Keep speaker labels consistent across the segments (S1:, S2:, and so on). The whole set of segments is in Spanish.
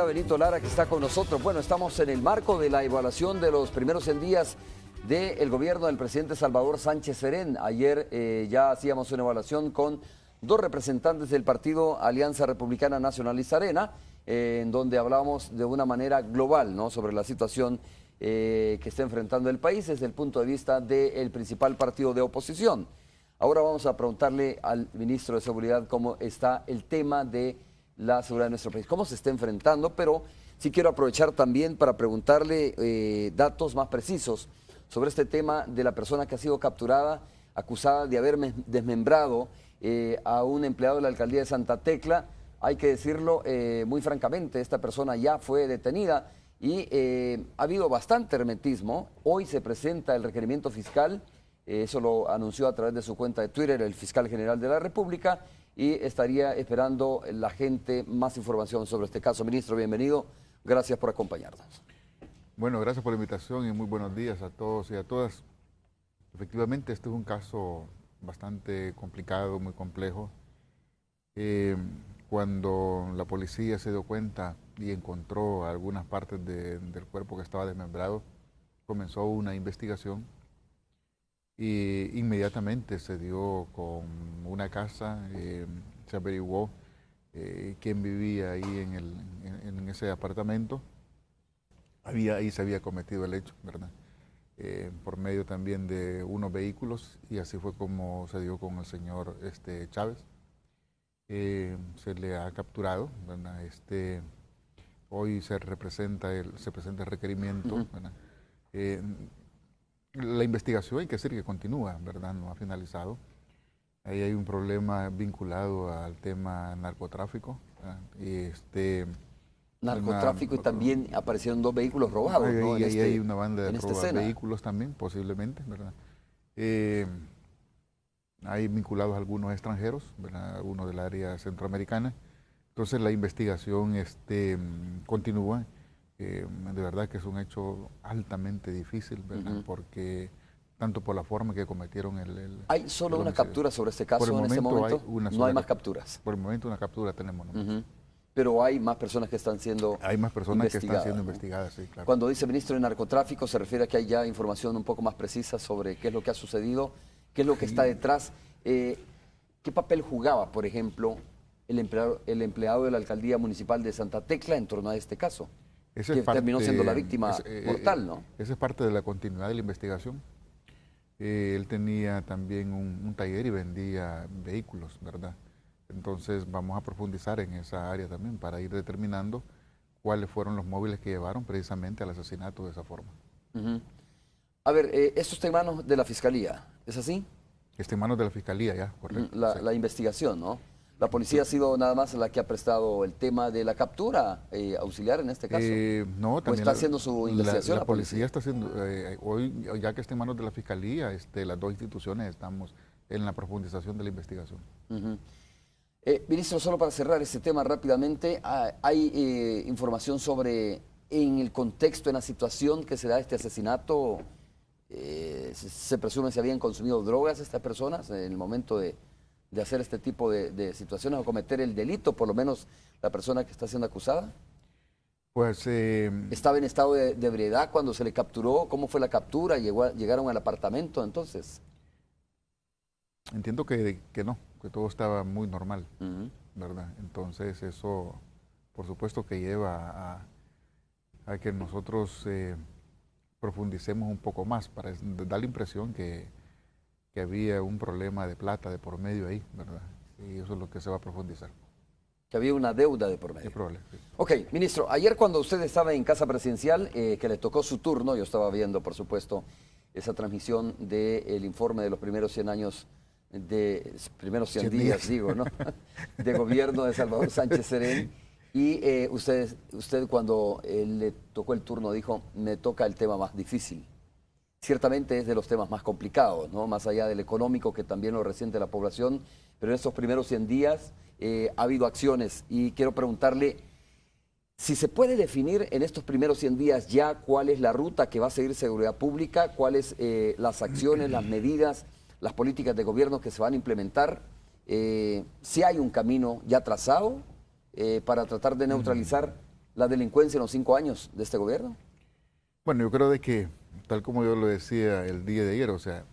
S1: Benito Lara, que está con nosotros. Bueno, estamos en el marco de la evaluación de los primeros 100 días del gobierno del presidente Salvador Sánchez Serén. Ayer ya hacíamos una evaluación con dos representantes del partido Alianza Republicana Nacionalista Arena, en donde hablábamos de una manera global, ¿no?, sobre la situación que está enfrentando el país desde el punto de vista del principal partido de oposición. Ahora vamos a preguntarle al ministro de Seguridad cómo está el tema de la seguridad de nuestro país, cómo se está enfrentando, pero sí quiero aprovechar también para preguntarle datos más precisos sobre este tema de la persona que ha sido capturada, acusada de haber desmembrado a un empleado de la alcaldía de Santa Tecla. Hay que decirlo muy francamente, esta persona ya fue detenida y ha habido bastante hermetismo. Hoy se presenta el requerimiento fiscal, eso lo anunció a través de su cuenta de Twitter el fiscal general de la República, y estaría esperando la gente más información sobre este caso. Ministro, bienvenido. Gracias por acompañarnos.
S2: Bueno, gracias por la invitación y muy buenos días a todos y a todas. Efectivamente, este es un caso bastante complicado, muy complejo. Cuando la policía se dio cuenta y encontró algunas partes del cuerpo que estaba desmembrado, comenzó una investigación y inmediatamente se dio con una casa, se averiguó quién vivía ahí en ese apartamento. Ahí se había cometido el hecho, ¿verdad? Por medio también de unos vehículos, y así fue como se dio con el señor Chávez. Se le ha capturado, ¿verdad? Hoy se presenta el requerimiento, ¿verdad? La investigación, hay que decir que continúa, ¿verdad? No ha finalizado. Ahí hay un problema vinculado al tema narcotráfico, ¿verdad?
S1: Narcotráfico, y también aparecieron dos vehículos robados, ¿no?
S2: Ahí hay una banda de robo de vehículos también, posiblemente, ¿verdad? Hay vinculados algunos extranjeros, ¿verdad? Algunos del área centroamericana. Entonces la investigación continúa. De verdad que es un hecho altamente difícil, ¿verdad? Porque tanto por la forma que cometieron
S1: ¿Hay solo una captura sobre este caso en este momento? No hay más capturas.
S2: Por el momento una captura tenemos, ¿no?
S1: Pero hay más personas que están siendo investigadas.
S2: Hay más personas que están siendo investigadas, sí, claro.
S1: Cuando dice ministro de narcotráfico, se refiere a que hay ya información un poco más precisa sobre qué es lo que ha sucedido, qué es lo que está detrás. ¿Qué papel jugaba, por ejemplo, el empleado de la alcaldía municipal de Santa Tecla en torno a este caso? Que terminó siendo la víctima mortal, ¿no?
S2: Esa es parte de la continuidad de la investigación. Él tenía también un taller y vendía vehículos, ¿verdad? Entonces vamos a profundizar en esa área también para ir determinando cuáles fueron los móviles que llevaron precisamente al asesinato de esa forma.
S1: A ver, esto está en manos de la Fiscalía, ¿es así?
S2: Está en manos de la Fiscalía, ya, correcto.
S1: La investigación, ¿no? La policía ha sido nada más la que ha prestado el tema de la captura auxiliar en este caso.
S2: No, también
S1: está haciendo su investigación.
S2: La policía está haciendo, hoy, ya que está en manos de la Fiscalía, las dos instituciones estamos en la profundización de la investigación.
S1: Ministro, solo para cerrar este tema rápidamente, ¿hay información sobre, en el contexto, en la situación que se da este asesinato, se presume si habían consumido drogas estas personas en el momento de hacer este tipo de situaciones o cometer el delito, por lo menos la persona que está siendo acusada?
S2: Pues
S1: ¿estaba en estado de ebriedad cuando se le capturó? ¿Cómo fue la captura? ¿Llegaron al apartamento entonces?
S2: Entiendo que no, que todo estaba muy normal, ¿verdad? Entonces eso, por supuesto que lleva a que nosotros profundicemos un poco más para dar la impresión que había un problema de plata de por medio ahí, ¿verdad? Y eso es lo que se va a profundizar.
S1: Que había una deuda de por medio.
S2: Es probable, sí.
S1: Ok, ministro, ayer cuando usted estaba en Casa Presidencial, que le tocó su turno, yo estaba viendo, por supuesto, esa transmisión del informe de los primeros 100 años, primeros 100 días, digo, ¿no? De gobierno de Salvador Sánchez Serén. Y usted cuando le tocó el turno dijo, me toca el tema más difícil. Ciertamente es de los temas más complicados, ¿no? Más allá del económico, que también lo resiente la población, pero en estos primeros 100 días ha habido acciones, y quiero preguntarle si se puede definir en estos primeros 100 días ya cuál es la ruta que va a seguir Seguridad Pública, cuáles las acciones, las medidas, las políticas de gobierno que se van a implementar, si hay un camino ya trazado para tratar de neutralizar la delincuencia en los 5 años de este gobierno?
S2: Bueno, yo creo de que, tal como yo lo decía el día de ayer, o sea,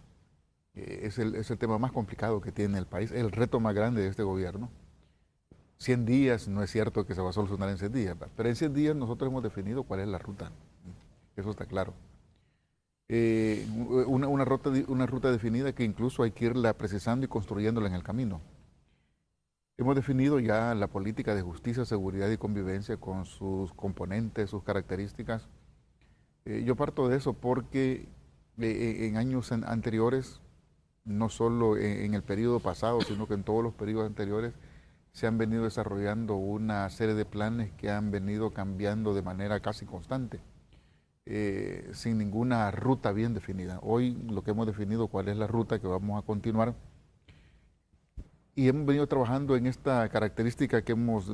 S2: es el tema más complicado que tiene el país, el reto más grande de este gobierno. 100 días, no es cierto que se va a solucionar en 100 días, pero en 100 días nosotros hemos definido cuál es la ruta, eso está claro. Una ruta definida que incluso hay que irla precisando y construyéndola en el camino. Hemos definido ya la política de justicia, seguridad y convivencia con sus componentes, sus características. Yo parto de eso porque en años anteriores, no solo en el periodo pasado, sino que en todos los periodos anteriores, se han venido desarrollando una serie de planes que han venido cambiando de manera casi constante, sin ninguna ruta bien definida. Hoy lo que hemos definido, cuál es la ruta que vamos a continuar, y hemos venido trabajando en esta característica que hemos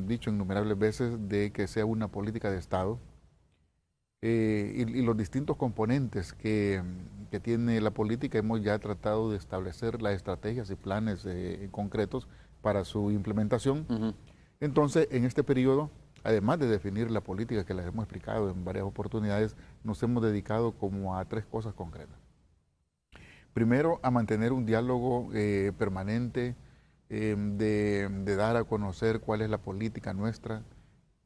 S2: dicho innumerables veces de que sea una política de Estado, y los distintos componentes que tiene la política. Hemos ya tratado de establecer las estrategias y planes concretos para su implementación. Entonces, en este periodo, además de definir la política que les hemos explicado en varias oportunidades, nos hemos dedicado como a 3 cosas concretas. Primero, a mantener un diálogo permanente, de dar a conocer cuál es la política nuestra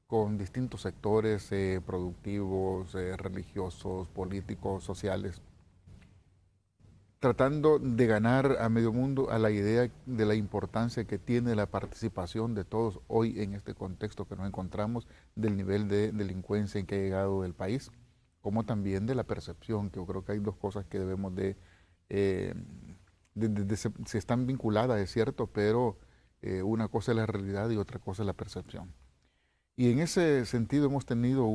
S2: con distintos sectores productivos, religiosos, políticos, sociales, tratando de ganar a medio mundo a la idea de la importancia que tiene la participación de todos hoy en este contexto que nos encontramos, del nivel de delincuencia en que ha llegado el país, como también de la percepción, que yo creo que hay 2 cosas que debemos se están vinculadas, es cierto, pero una cosa es la realidad y otra cosa es la percepción. Y en ese sentido hemos tenido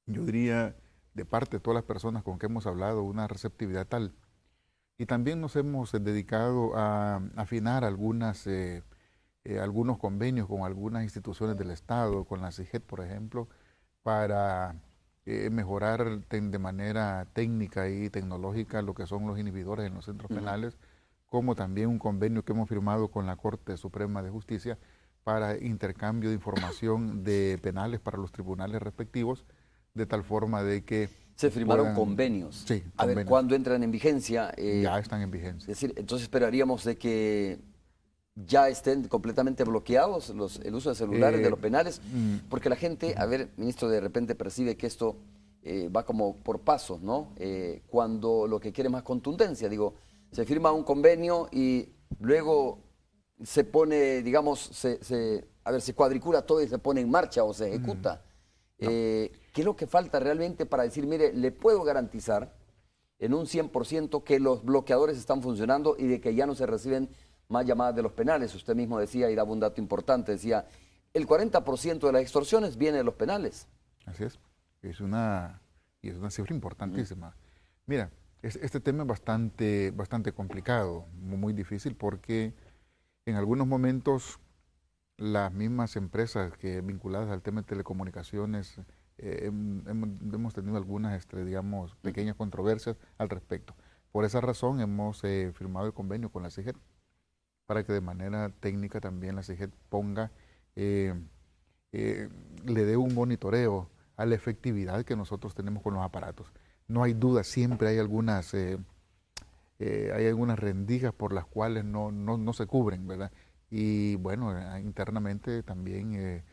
S2: yo diría, de parte de todas las personas con que hemos hablado, una receptividad tal. Y también nos hemos dedicado a afinar algunos convenios con algunas instituciones del Estado, con la CIGET, por ejemplo, para mejorar de manera técnica y tecnológica lo que son los inhibidores en los centros penales, como también un convenio que hemos firmado con la Corte Suprema de Justicia para intercambio de información de penales para los tribunales respectivos, de tal forma de que
S1: se firmaron convenios.
S2: Sí,
S1: a ver,
S2: convenios.
S1: ¿cuándo entran en vigencia?
S2: Ya están en vigencia.
S1: Es decir, entonces esperaríamos de que ya estén completamente bloqueados el uso de celulares de los penales, porque la gente, a ver, ministro, de repente percibe que esto va como por pasos, ¿no? Cuando lo que quiere es más contundencia, digo, se firma un convenio y luego se pone, digamos, se cuadricula todo y se pone en marcha o se ejecuta. No. ¿Qué es lo que falta realmente para decir, mire, le puedo garantizar en un 100% que los bloqueadores están funcionando y de que ya no se reciben más llamadas de los penales? Usted mismo decía, y daba un dato importante, decía, el 40% de las extorsiones viene de los penales.
S2: Así es, es una cifra importantísima. Mira, este tema es bastante complicado, muy difícil, porque en algunos momentos las mismas empresas vinculadas al tema de telecomunicaciones hemos tenido algunas, digamos, pequeñas controversias al respecto. Por esa razón hemos firmado el convenio con la CIGET para que de manera técnica también la CIGET ponga, le dé un monitoreo a la efectividad que nosotros tenemos con los aparatos. No hay duda, siempre hay algunas rendijas por las cuales no se cubren, ¿verdad? Y bueno, internamente también,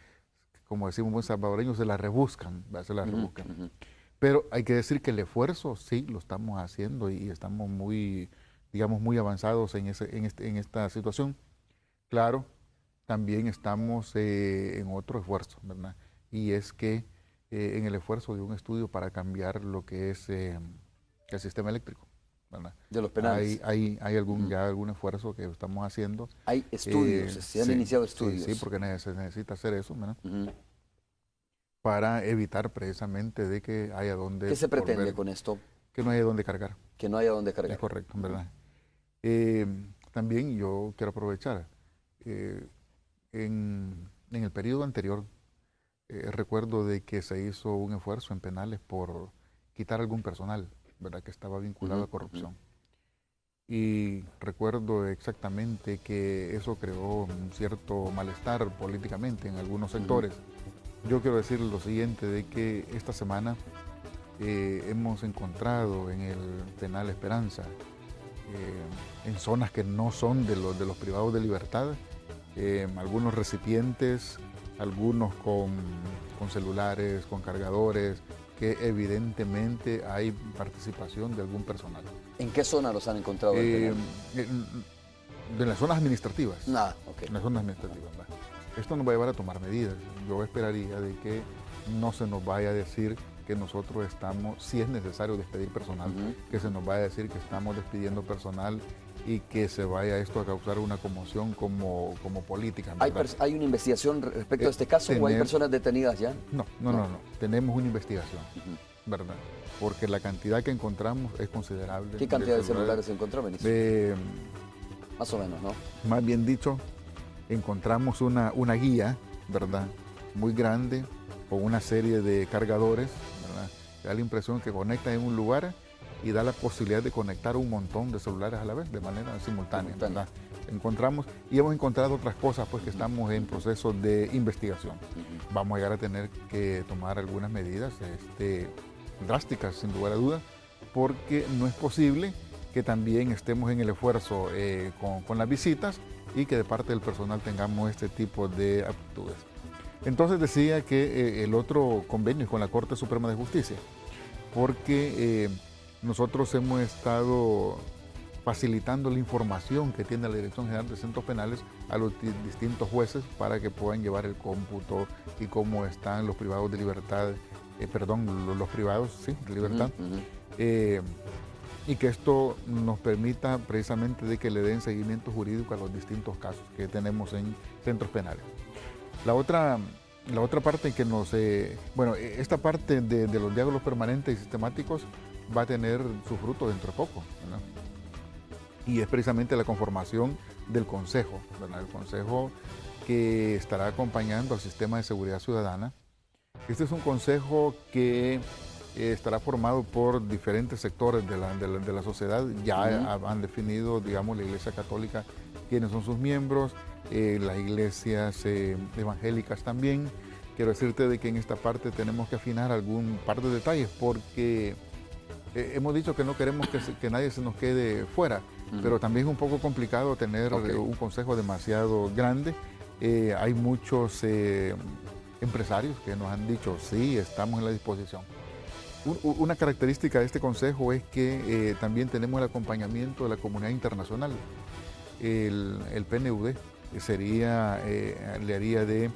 S2: como decimos buen salvadoreños, se la rebuscan, ¿verdad? Se la rebuscan. Pero hay que decir que el esfuerzo sí lo estamos haciendo y estamos muy, digamos, muy avanzados en esta situación. Claro, también estamos en otro esfuerzo, ¿verdad? Y es que en el esfuerzo de un estudio para cambiar lo que es el sistema eléctrico, ¿verdad?
S1: De los penales.
S2: Hay ya algún esfuerzo que estamos haciendo.
S1: Hay estudios, se han iniciado estudios.
S2: Sí, porque se necesita hacer eso, ¿verdad? Para evitar precisamente de que haya donde...
S1: ¿Qué se pretende con esto?
S2: Que no haya donde cargar.
S1: Que no haya donde cargar.
S2: Es correcto, ¿verdad? También yo quiero aprovechar, en el periodo anterior, recuerdo de que se hizo un esfuerzo en penales por quitar algún personal, ¿verdad?, que estaba vinculado a corrupción. y recuerdo exactamente que eso creó un cierto malestar políticamente en algunos sectores. Yo quiero decir lo siguiente, de que esta semana hemos encontrado en el penal Esperanza, en zonas que no son de los privados de libertad, algunos recipientes, algunos con celulares, con cargadores, que evidentemente hay participación de algún personal.
S1: ¿En qué zona los han encontrado?
S2: De las zonas administrativas.
S1: Ok.
S2: En las zonas administrativas. Esto nos va a llevar a tomar medidas. Yo esperaría de que no se nos vaya a decir que nosotros estamos, si es necesario despedir personal, que se nos vaya a decir que estamos despidiendo personal y que se vaya esto a causar una conmoción como política.
S1: ¿Hay una investigación respecto a este caso o hay personas detenidas ya?
S2: No. Tenemos una investigación, ¿verdad? Porque la cantidad que encontramos es considerable.
S1: ¿Qué cantidad de celulares se encontró, ministro? Más o menos, ¿no?
S2: Más bien dicho, encontramos una guía, ¿verdad? Muy grande, con una serie de cargadores, ¿verdad? Da la impresión que conecta en un lugar y da la posibilidad de conectar un montón de celulares a la vez, de manera simultánea, ¿verdad? Encontramos y hemos encontrado otras cosas, pues que estamos en proceso de investigación. Vamos a llegar a tener que tomar algunas medidas drásticas, sin lugar a dudas, porque no es posible que también estemos en el esfuerzo con las visitas y que de parte del personal tengamos este tipo de actitudes. Entonces decía que el otro convenio es con la Corte Suprema de Justicia, porque nosotros hemos estado facilitando la información que tiene la Dirección General de Centros Penales a los distintos jueces para que puedan llevar el cómputo y cómo están los privados de libertad, los privados, sí, de libertad, y que esto nos permita precisamente de que le den seguimiento jurídico a los distintos casos que tenemos en centros penales. La otra parte que esta parte de los diálogos permanentes y sistemáticos va a tener su fruto dentro de poco, ¿verdad? Y es precisamente la conformación del Consejo, ¿verdad? El Consejo que estará acompañando al sistema de seguridad ciudadana. Este es un consejo que estará formado por diferentes sectores de la sociedad. Ya han definido, digamos, la Iglesia Católica, quiénes son sus miembros, las iglesias evangélicas también. Quiero decirte de que en esta parte tenemos que afinar algún par de detalles porque hemos dicho que no queremos que nadie se nos quede fuera, pero también es un poco complicado tener un consejo demasiado grande. Hay muchos empresarios que nos han dicho, sí, estamos en la disposición. Una característica de este consejo es que también tenemos el acompañamiento de la comunidad internacional. El PNUD le haría de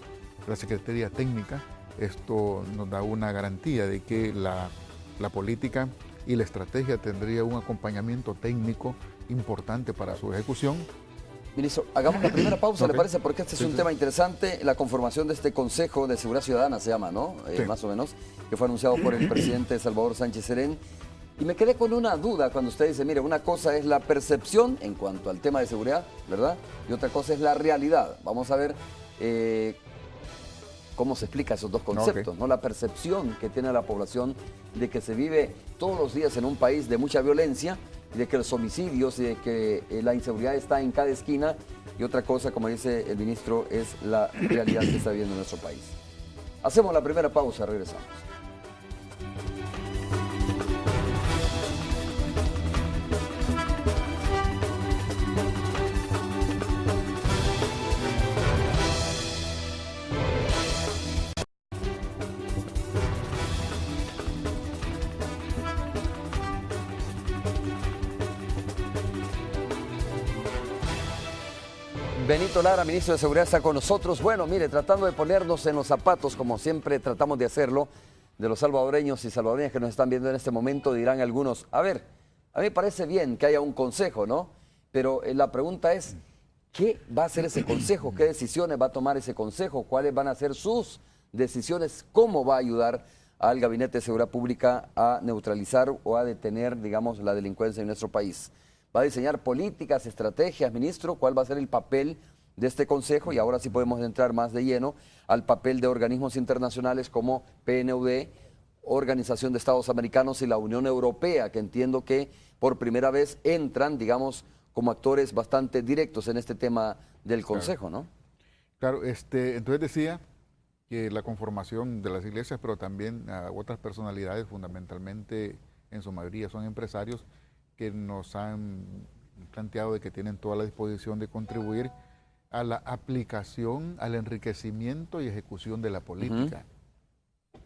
S2: la Secretaría Técnica. Esto nos da una garantía de que la política y la estrategia tendría un acompañamiento técnico importante para su ejecución.
S1: Ministro, hagamos la primera pausa, ¿le parece? Porque este es un tema interesante, la conformación de este Consejo de Seguridad Ciudadana se llama, ¿no? Más o menos, que fue anunciado por el presidente Salvador Sánchez Serén. Y me quedé con una duda cuando usted dice, mire, una cosa es la percepción en cuanto al tema de seguridad, ¿verdad? Y otra cosa es la realidad. Vamos a ver cómo se explica esos dos conceptos, ¿no? La percepción que tiene la población de que se vive todos los días en un país de mucha violencia, y de que los homicidios y de que la inseguridad está en cada esquina, y otra cosa, como dice el ministro, es la realidad que está viviendo nuestro país. Hacemos la primera pausa, regresamos. Benito Lara, ministro de Seguridad, está con nosotros. Bueno, mire, tratando de ponernos en los zapatos, como siempre tratamos de hacerlo, de los salvadoreños y salvadoreñas que nos están viendo en este momento, dirán algunos, a ver, a mí me parece bien que haya un consejo, ¿no? Pero la pregunta es, ¿qué va a hacer ese consejo? ¿Qué decisiones va a tomar ese consejo? ¿Cuáles van a ser sus decisiones? ¿Cómo va a ayudar al Gabinete de Seguridad Pública a neutralizar o a detener, digamos, la delincuencia en nuestro país? ¿Va a diseñar políticas, estrategias, ministro? ¿Cuál va a ser el papel de este consejo? Y ahora sí podemos entrar más de lleno al papel de organismos internacionales como PNUD Organización de Estados Americanos y la Unión Europea, que entiendo que por primera vez entran, digamos, como actores bastante directos en este tema del Consejo, ¿no?
S2: Claro, entonces decía que la conformación de las iglesias, pero también a otras personalidades, fundamentalmente en su mayoría son empresarios, que nos han planteado de que tienen toda la disposición de contribuir a la aplicación, al enriquecimiento y ejecución de la política.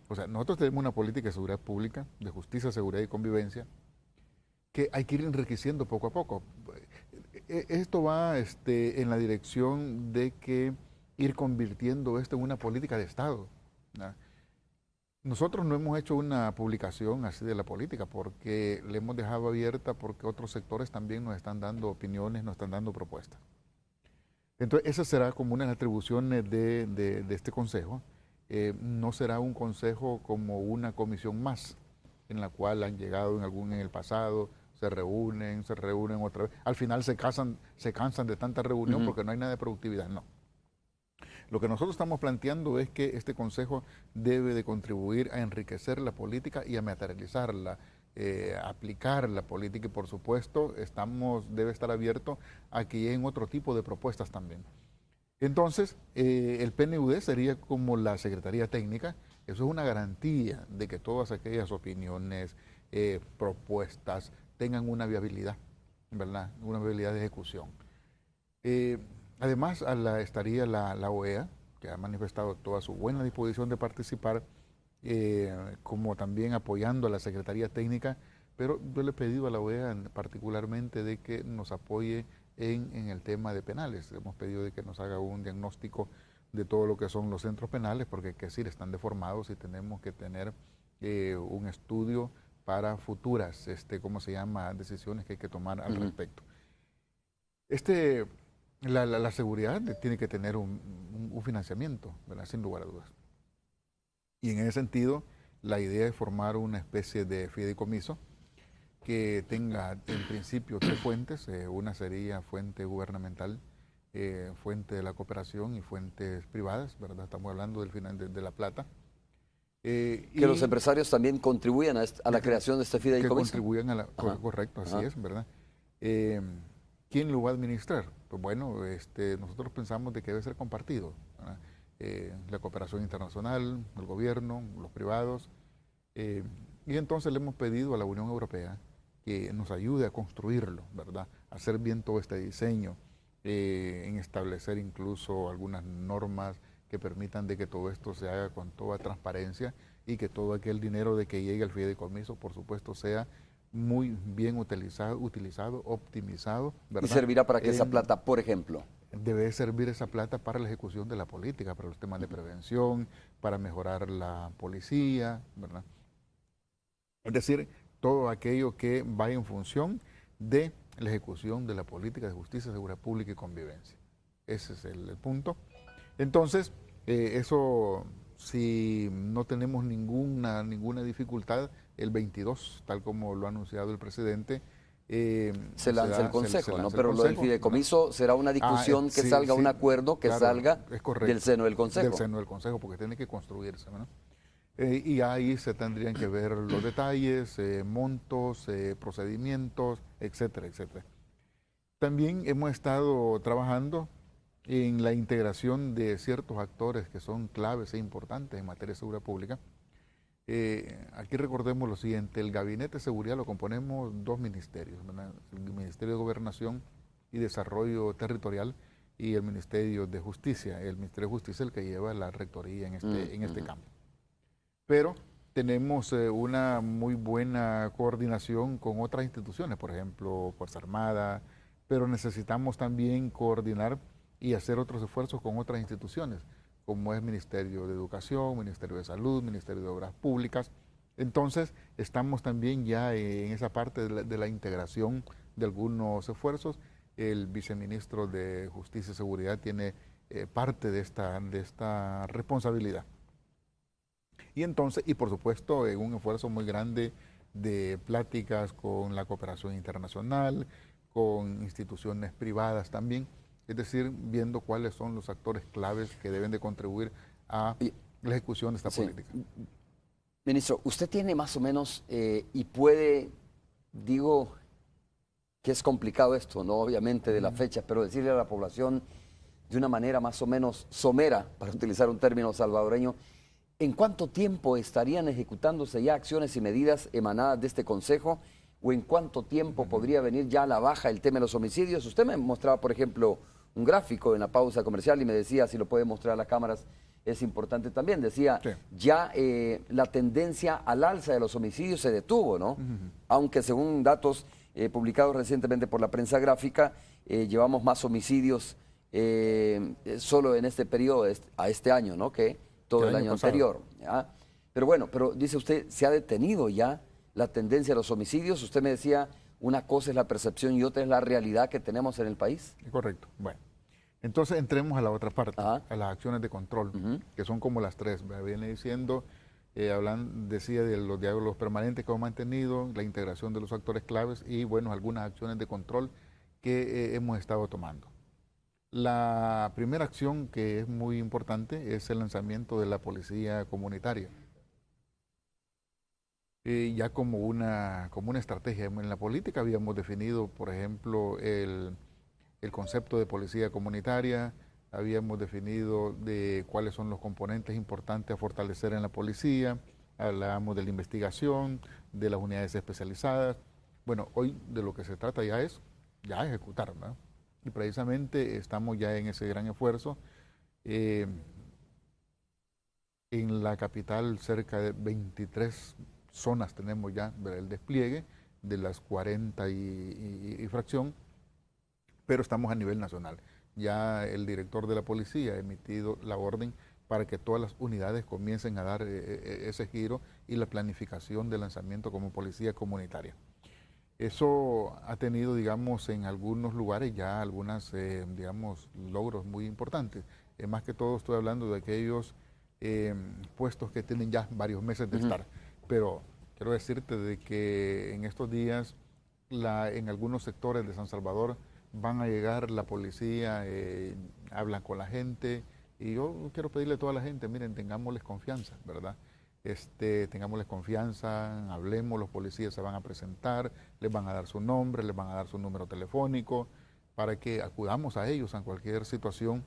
S2: O sea, nosotros tenemos una política de seguridad pública, de justicia, seguridad y convivencia, que hay que ir enriqueciendo poco a poco. Esto va en la dirección de que ir convirtiendo esto en una política de Estado, ¿no? Nosotros no hemos hecho una publicación así de la política porque le hemos dejado abierta porque otros sectores también nos están dando opiniones, nos están dando propuestas. Entonces, esa será como una de las atribuciones de este consejo. No será un consejo como una comisión más, en la cual han llegado en el pasado, se reúnen otra vez. Al final se cansan de tanta reunión porque no hay nada de productividad, no. Lo que nosotros estamos planteando es que este consejo debe de contribuir a enriquecer la política y a materializarla, aplicar la política y por supuesto debe estar abierto a que lleguen otro tipo de propuestas también. Entonces, el PNUD sería como la Secretaría Técnica. Eso es una garantía de que todas aquellas opiniones, propuestas, tengan una viabilidad, ¿verdad? Una viabilidad de ejecución. Además, estaría la OEA, que ha manifestado toda su buena disposición de participar, como también apoyando a la Secretaría Técnica, pero yo le he pedido a la OEA particularmente de que nos apoye en el tema de penales. Hemos pedido de que nos haga un diagnóstico de todo lo que son los centros penales, porque hay que decir, están deformados y tenemos que tener un estudio para futuras, decisiones que hay que tomar al respecto. La seguridad tiene que tener un financiamiento, ¿verdad? Sin lugar a dudas. Y en ese sentido, la idea es formar una especie de fideicomiso que tenga en principio tres fuentes. Una sería fuente gubernamental, fuente de la cooperación y fuentes privadas, ¿verdad? Estamos hablando de la plata.
S1: Que los empresarios también contribuyan a la creación de este fideicomiso.
S2: Que contribuyan correcto, así es, ¿verdad? ¿Quién lo va a administrar? Pues bueno, nosotros pensamos de que debe ser compartido, la cooperación internacional, el gobierno, los privados, y entonces le hemos pedido a la Unión Europea que nos ayude a construirlo, ¿verdad? A hacer bien todo este diseño, en establecer incluso algunas normas que permitan de que todo esto se haga con toda transparencia y que todo aquel dinero de que llegue al fideicomiso, por supuesto, sea muy bien utilizado, optimizado, ¿verdad?
S1: Y servirá para que esa plata, por ejemplo,
S2: debe servir esa plata para la ejecución de la política, para los temas de prevención, para mejorar la policía, ¿verdad? Es decir, todo aquello que vaya en función de la ejecución de la política de justicia, seguridad pública y convivencia. Ese es el punto. Entonces, eso, si no tenemos ninguna dificultad, el 22, tal como lo ha anunciado el presidente,
S1: se lanza el consejo, ¿no? Pero lo del fideicomiso será una discusión que salga un acuerdo que salga del seno del consejo.
S2: Del seno del consejo, porque tiene que construirse, ¿no? Y ahí se tendrían que ver los detalles, montos, procedimientos, etcétera, etcétera. También hemos estado trabajando en la integración de ciertos actores que son claves e importantes en materia de seguridad pública. Aquí recordemos lo siguiente: el Gabinete de Seguridad lo componemos dos ministerios, ¿verdad? El Ministerio de Gobernación y Desarrollo Territorial y el Ministerio de Justicia. El Ministerio de Justicia es el que lleva la rectoría en este campo. Pero tenemos una muy buena coordinación con otras instituciones, por ejemplo, Fuerza Armada, pero necesitamos también coordinar y hacer otros esfuerzos con otras instituciones, como es Ministerio de Educación, Ministerio de Salud, Ministerio de Obras Públicas. Entonces, estamos también ya en esa parte de la integración de algunos esfuerzos. El viceministro de Justicia y Seguridad tiene parte de esta responsabilidad. Y entonces, y por supuesto, un esfuerzo muy grande de pláticas con la cooperación internacional, con instituciones privadas también, es decir, viendo cuáles son los actores claves que deben de contribuir a la ejecución de esta política.
S1: Ministro, usted tiene más o menos y puede, digo que es complicado esto, ¿no? Obviamente de la fecha, pero decirle a la población de una manera más o menos somera, para utilizar un término salvadoreño, ¿en cuánto tiempo estarían ejecutándose ya acciones y medidas emanadas de este Consejo? ¿O en cuánto tiempo podría venir ya a la baja el tema de los homicidios? Usted me mostraba, por ejemplo, un gráfico en la pausa comercial y me decía, si lo puede mostrar a las cámaras, es importante también. Decía,
S2: Sí.
S1: ya la tendencia al alza de los homicidios se detuvo, ¿no? Aunque según datos publicados recientemente por la prensa gráfica, llevamos más homicidios solo en este periodo, a este año, ¿no? Que todo el año
S2: pasado.
S1: anterior. ¿Ya? Pero bueno, pero dice usted, ¿se ha detenido ya la tendencia a los homicidios? Usted me decía, una cosa es la percepción y otra es la realidad que tenemos en el país.
S2: Correcto. Bueno, entonces entremos a la otra parte,
S1: Ajá.
S2: a las acciones de control, que son como las tres. Viene diciendo, decía de los diálogos permanentes que hemos mantenido, la integración de los actores claves y, bueno, algunas acciones de control que hemos estado tomando. La primera acción que es muy importante es el lanzamiento de la policía comunitaria. Ya como una estrategia. En la política habíamos definido, por ejemplo, el concepto de policía comunitaria, habíamos definido de cuáles son los componentes importantes a fortalecer en la policía, hablábamos de la investigación, de las unidades especializadas. Bueno, hoy de lo que se trata ya es ejecutar, ¿no? Y precisamente estamos ya en ese gran esfuerzo. En la capital cerca de 23 zonas tenemos ya el despliegue de las 40 y fracción, pero estamos a nivel nacional. Ya el director de la policía ha emitido la orden para que todas las unidades comiencen a dar ese giro y la planificación de lanzamiento como policía comunitaria. Eso ha tenido, digamos, en algunos lugares ya algunos, digamos, logros muy importantes. Más que todo estoy hablando de aquellos puestos que tienen ya varios meses de estar. Pero quiero decirte de que en estos días, en algunos sectores de San Salvador, van a llegar la policía, hablan con la gente, y yo quiero pedirle a toda la gente, miren, tengámosles confianza, ¿verdad? Tengámosles confianza, hablemos, los policías se van a presentar, les van a dar su nombre, les van a dar su número telefónico, para que acudamos a ellos en cualquier situación.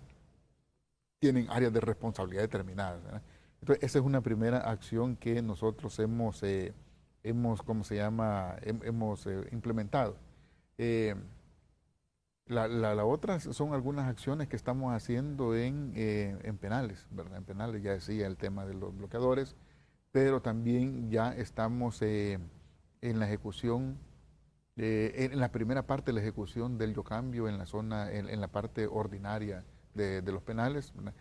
S2: Tienen áreas de responsabilidad determinadas, ¿verdad? Entonces, esa es una primera acción que nosotros hemos ¿cómo se llama? Hemos implementado. La otra son algunas acciones que estamos haciendo en penales, ¿verdad? En penales, ya decía el tema de los bloqueadores, pero también ya estamos en la ejecución, en la primera parte de la ejecución del Yocambio en la zona, en la parte ordinaria de los penales, ¿verdad?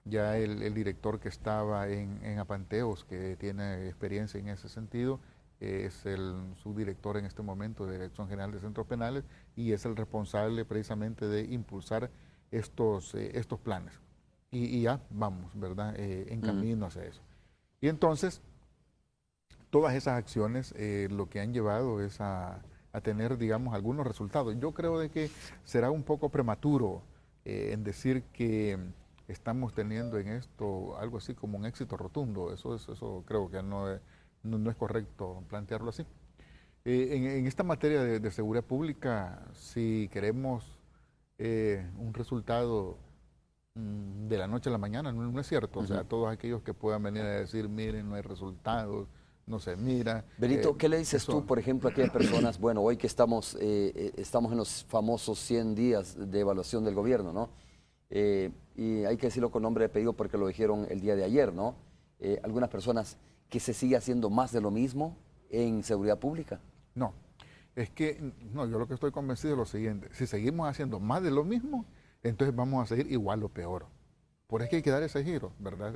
S2: Ya el director que estaba en Apanteos, que tiene experiencia en ese sentido, es el subdirector en este momento de Dirección General de Centros Penales y es el responsable precisamente de impulsar estos planes. Y ya vamos, ¿verdad? En camino hacia eso. Y entonces, todas esas acciones lo que han llevado es a tener, digamos, algunos resultados. Yo creo de que será un poco prematuro en decir que estamos teniendo en esto algo así como un éxito rotundo. Eso creo que no es correcto plantearlo así. En esta materia de seguridad pública, si queremos un resultado de la noche a la mañana, no es cierto. O sea, todos aquellos que puedan venir a decir, miren, no hay resultados, no se mira.
S1: Benito, ¿qué le dices tú, por ejemplo, a aquellas personas, bueno, hoy que estamos en los famosos 100 días de evaluación del gobierno, ¿no? Y hay que decirlo con nombre de apellido porque lo dijeron el día de ayer, ¿no? Algunas personas que se sigue haciendo más de lo mismo en seguridad pública.
S2: No, es que, no, yo lo que estoy convencido es lo siguiente, si seguimos haciendo más de lo mismo, entonces vamos a seguir igual o peor. Por eso que hay que dar ese giro, ¿verdad?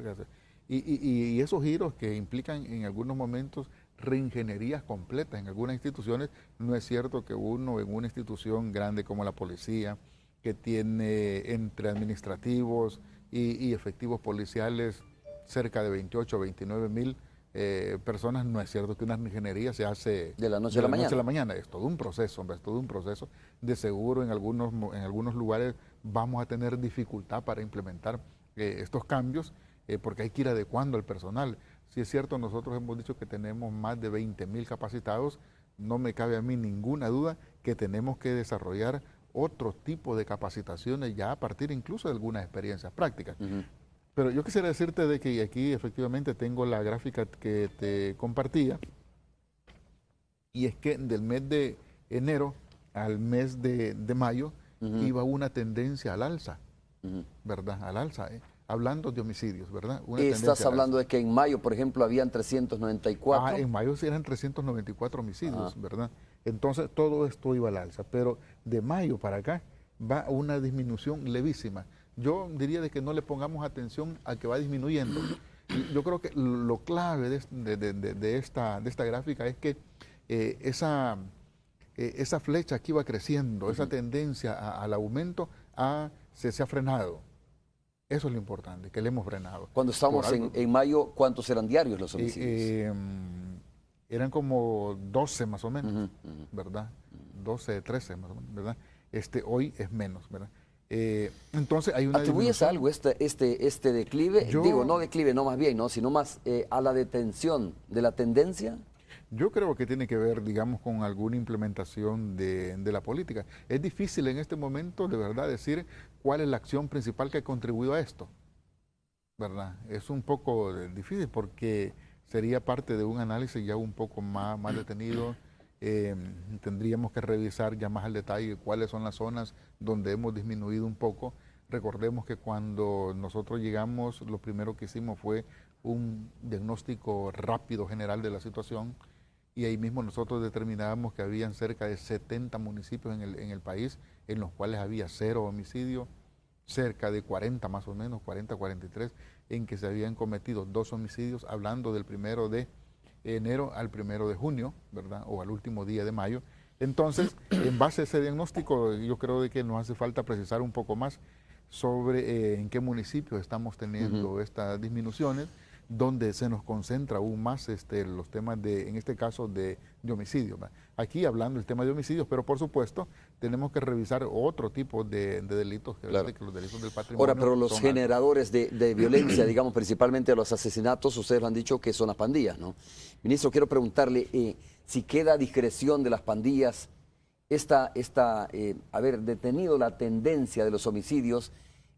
S2: Y esos giros que implican en algunos momentos reingenierías completas en algunas instituciones, no es cierto que uno en una institución grande como la policía, que tiene entre administrativos y efectivos policiales cerca de 28 o 29 mil personas, no es cierto que una ingeniería se hace
S1: de la noche a la
S2: mañana. Es todo un proceso, hombre, es todo un proceso. De seguro en algunos lugares vamos a tener dificultad para implementar estos cambios porque hay que ir adecuando al personal. Si es cierto, nosotros hemos dicho que tenemos más de 20.000 capacitados, no me cabe a mí ninguna duda que tenemos que desarrollar otro tipo de capacitaciones ya a partir incluso de algunas experiencias prácticas. Pero yo quisiera decirte de que aquí efectivamente tengo la gráfica que te compartía, y es que del mes de enero al mes de mayo iba una tendencia al alza, ¿verdad? Al alza, hablando de homicidios, ¿verdad? Una
S1: Estás
S2: tendencia al
S1: hablando
S2: alza.
S1: de que en mayo, por ejemplo, habían 394.
S2: En mayo sí eran 394 homicidios,
S1: Ajá.
S2: ¿verdad? Entonces todo esto iba al alza, pero de mayo para acá va una disminución levísima. Yo diría de que no le pongamos atención a que va disminuyendo. Yo creo que lo clave de esta gráfica es que esa flecha que iba creciendo, esa tendencia al aumento, se ha frenado. Eso es lo importante, que le hemos frenado.
S1: Cuando
S2: Por
S1: estamos
S2: algo,
S1: en mayo, ¿cuántos eran diarios los
S2: eh,
S1: homicidios?
S2: eh, eran como 12 más o menos, ¿verdad? 12, 13 más o menos, ¿verdad? Hoy es menos, ¿verdad? Entonces hay una
S1: ¿Atribuyes a
S2: disminución.
S1: algo este declive? Digo, no declive, no más bien, ¿no? Sino más a la detención de la tendencia.
S2: Yo creo que tiene que ver, digamos, con alguna implementación de la política. Es difícil en este momento, de verdad, decir cuál es la acción principal que ha contribuido a esto, ¿verdad? Es un poco difícil porque sería parte de un análisis ya un poco más detenido. Tendríamos que revisar ya más al detalle cuáles son las zonas donde hemos disminuido un poco. Recordemos que cuando nosotros llegamos, lo primero que hicimos fue un diagnóstico rápido general de la situación, y ahí mismo nosotros determinábamos que habían cerca de 70 municipios en el país en los cuales había 0 homicidio, cerca de 40 más o menos, 40, 43, en que se habían cometido 2 homicidios, hablando del 1 de enero al 1 de junio, ¿verdad? O al último día de mayo. Entonces, en base a ese diagnóstico, yo creo de que nos hace falta precisar un poco más sobre en qué municipios estamos teniendo estas disminuciones, donde se nos concentra aún más los temas en este caso, de homicidios. Aquí hablando del tema de homicidios, pero por supuesto tenemos que revisar otro tipo de delitos,
S1: Claro.
S2: que los delitos del patrimonio
S1: Ahora, pero los
S2: son altos.
S1: generadores de violencia, digamos, principalmente los asesinatos, ustedes lo han dicho que son las pandillas, ¿no? Ministro, quiero preguntarle si queda a discreción de las pandillas haber detenido la tendencia de los homicidios.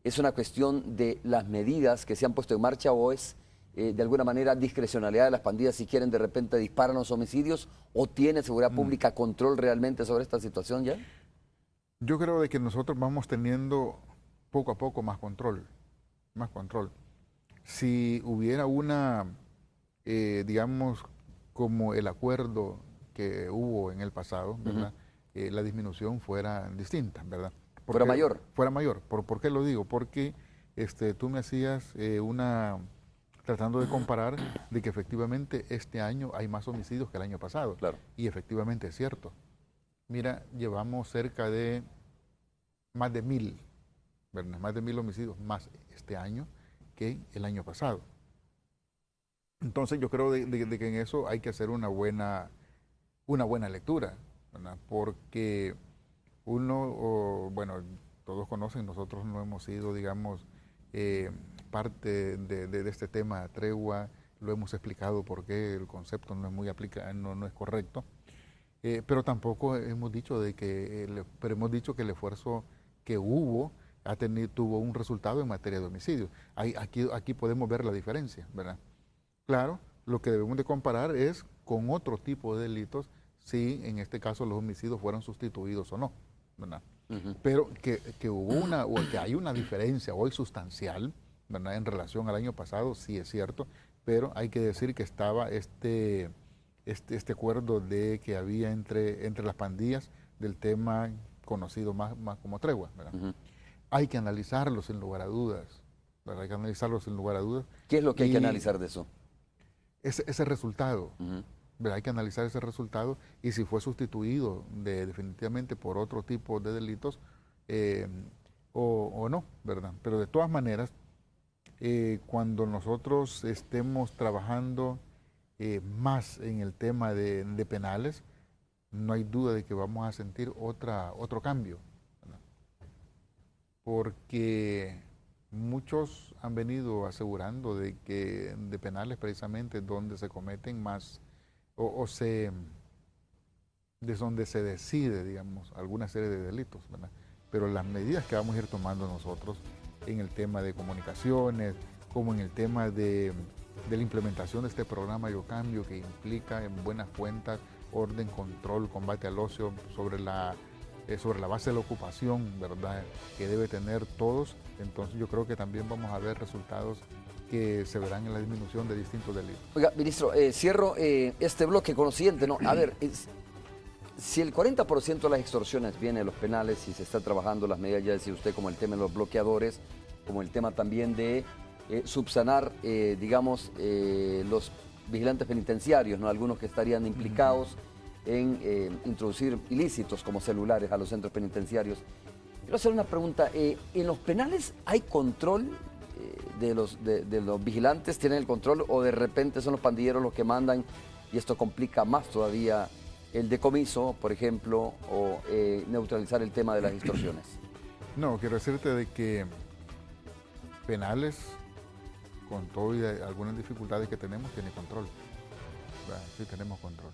S1: ¿Es una cuestión de las medidas que se han puesto en marcha o es de alguna manera discrecionalidad de las pandillas si quieren de repente disparan los homicidios, o tiene seguridad pública control realmente sobre esta situación ya?
S2: Yo creo de que nosotros vamos teniendo poco a poco más control, más control. Si hubiera digamos, como el acuerdo que hubo en el pasado, ¿verdad? La disminución fuera distinta, ¿verdad?
S1: ¿Fuera mayor?
S2: Fuera mayor. ¿Por qué lo digo? Porque tú me hacías tratando de comparar de que efectivamente este año hay más homicidios que el año pasado.
S1: Claro.
S2: Y efectivamente es cierto. Mira, llevamos cerca de más de 1.000, ¿verdad? Más de 1.000 homicidios más este año que el año pasado. Entonces yo creo de que en eso hay que hacer una buena lectura, ¿verdad? Porque bueno, todos conocen, nosotros no hemos sido, digamos, parte de este tema de tregua, lo hemos explicado por qué el concepto no es muy no es correcto, pero tampoco hemos dicho pero hemos dicho que el esfuerzo que hubo tuvo un resultado en materia de homicidios. Aquí podemos ver la diferencia, ¿verdad? Claro, lo que debemos de comparar es con otro tipo de delitos, si en este caso los homicidios fueron sustituidos o no, ¿verdad? Pero que hubo que hay una diferencia hoy sustancial, ¿verdad? En relación al año pasado, sí es cierto, pero hay que decir que estaba este acuerdo de que había entre las pandillas del tema conocido más como tregua, ¿verdad? Hay que analizarlo sin lugar a dudas, ¿verdad? Hay que analizarlo sin lugar a dudas.
S1: ¿Qué es lo que hay que analizar de eso?
S2: Ese resultado, ¿verdad? Hay que analizar ese resultado y si fue sustituido definitivamente por otro tipo de delitos o no, ¿verdad? Pero de todas maneras, cuando nosotros estemos trabajando más en el tema de penales, no hay duda de que vamos a sentir otro cambio, ¿verdad? Porque muchos han venido asegurando de que de penales precisamente donde se cometen más o se de donde se decide, digamos, alguna serie de delitos, ¿verdad? Pero las medidas que vamos a ir tomando nosotros en el tema de comunicaciones, como en el tema de la implementación de este programa Yo Cambio, que implica en buenas cuentas, orden, control, combate al ocio, sobre la base de la ocupación, ¿verdad?, que debe tener todos. Entonces yo creo que también vamos a ver resultados que se verán en la disminución de distintos delitos.
S1: Oiga, ministro, cierro este bloque con lo siguiente, ¿no? A ver, si el 40% de las extorsiones viene de los penales y se está trabajando las medidas, ya decía usted, como el tema de los bloqueadores, como el tema también de subsanar, digamos, los vigilantes penitenciarios, ¿no? Algunos que estarían implicados en introducir ilícitos como celulares a los centros penitenciarios. Quiero hacer una pregunta. ¿En los penales hay control de los vigilantes? ¿Tienen el control o de repente son los pandilleros los que mandan y esto complica más todavía el decomiso, por ejemplo, o neutralizar el tema de las extorsiones?
S2: No, quiero decirte de que penales, con todo y algunas dificultades que tenemos, tiene control. Sí tenemos control.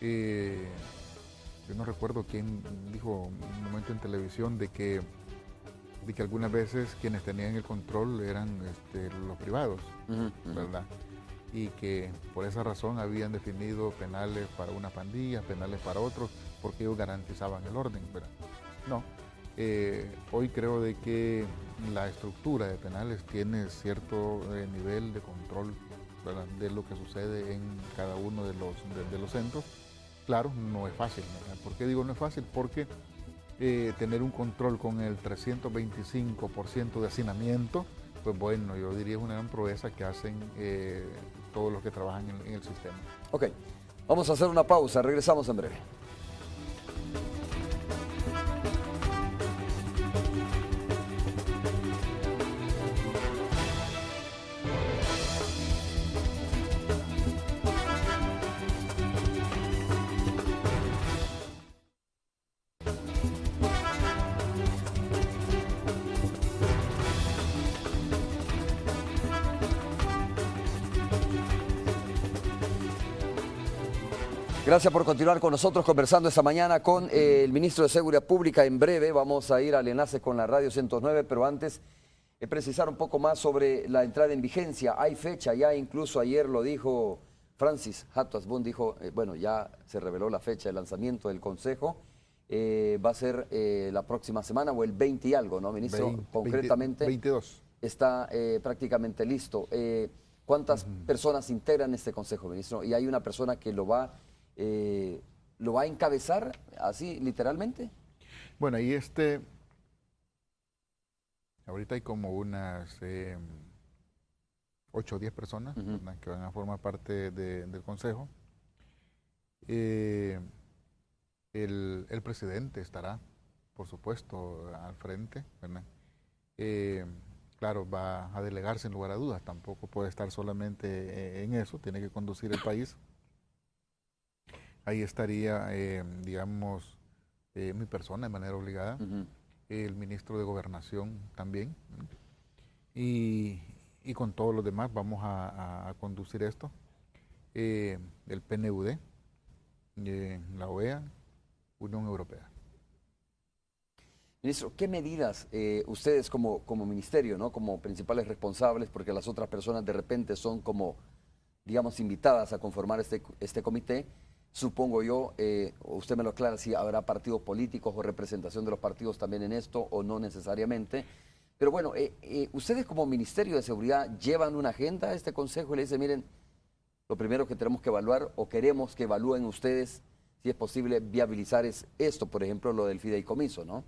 S2: Yo no recuerdo quién dijo un momento en televisión de que algunas veces quienes tenían el control eran los privados, ¿verdad? Y que por esa razón habían definido penales para una pandilla, penales para otros, porque ellos garantizaban el orden, ¿verdad? No. Hoy creo de que la estructura de penales tiene cierto nivel de control, ¿verdad?, de lo que sucede en cada uno de los centros. Claro, no es fácil, ¿verdad? ¿Por qué digo no es fácil? Porque tener un control con el 325% de hacinamiento, pues bueno, yo diría es una gran proeza que hacen todos los que trabajan en el sistema.
S1: Ok, vamos a hacer una pausa, regresamos en breve. Gracias por continuar con nosotros conversando esta mañana con el ministro de Seguridad Pública. En breve vamos a ir al enlace con la Radio 109, pero antes precisar un poco más sobre la entrada en vigencia. Hay fecha, ya incluso ayer lo dijo Francis Hatosh-Boone, dijo, bueno, ya se reveló la fecha de lanzamiento del Consejo. Va a ser la próxima semana o el 20 y algo, ¿no, ministro? Concretamente
S2: 22.
S1: Está prácticamente listo. ¿Cuántas personas integran este Consejo, ministro? Y hay una persona que lo va a encabezar así, literalmente.
S2: Bueno, y ahorita hay como unas 8 o 10 personas, ¿verdad?, que van a formar parte del Consejo. El presidente estará, por supuesto, al frente, ¿verdad? Claro, va a delegarse en lugar a dudas, tampoco puede estar solamente en eso, tiene que conducir el país. Ahí estaría, digamos, mi persona de manera obligada, el ministro de Gobernación también, y con todos los demás vamos a conducir esto. El PNUD, la OEA, Unión Europea.
S1: Ministro, ¿qué medidas ustedes como ministerio, ¿no?, como principales responsables, porque las otras personas de repente son como, digamos, invitadas a conformar este comité? Supongo yo, usted me lo aclara, si habrá partidos políticos o representación de los partidos también en esto o no necesariamente. Pero bueno, ustedes como Ministerio de Seguridad llevan una agenda a este Consejo y le dicen, miren, lo primero que tenemos que evaluar o queremos que evalúen ustedes, si es posible, viabilizar es esto, por ejemplo, lo del fideicomiso, ¿no?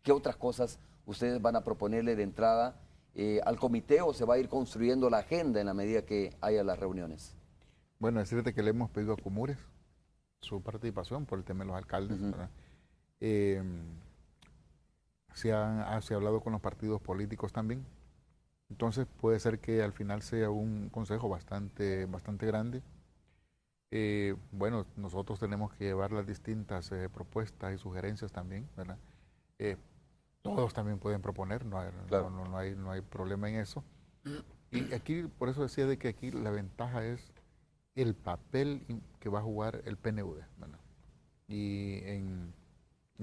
S1: ¿Qué otras cosas ustedes van a proponerle de entrada al comité o se va a ir construyendo la agenda en la medida que haya las reuniones?
S2: Bueno, decirte que le hemos pedido a Comures su participación por el tema de los alcaldes, ¿verdad? Se ha hablado con los partidos políticos también. Entonces puede ser que al final sea un consejo bastante grande. Bueno, nosotros tenemos que llevar las distintas propuestas y sugerencias también, ¿verdad? todos también pueden proponer,
S1: Claro.
S2: no hay problema en eso. Y aquí, por eso decía de que aquí la ventaja es el papel que va a jugar el PNUD, ¿verdad? Y en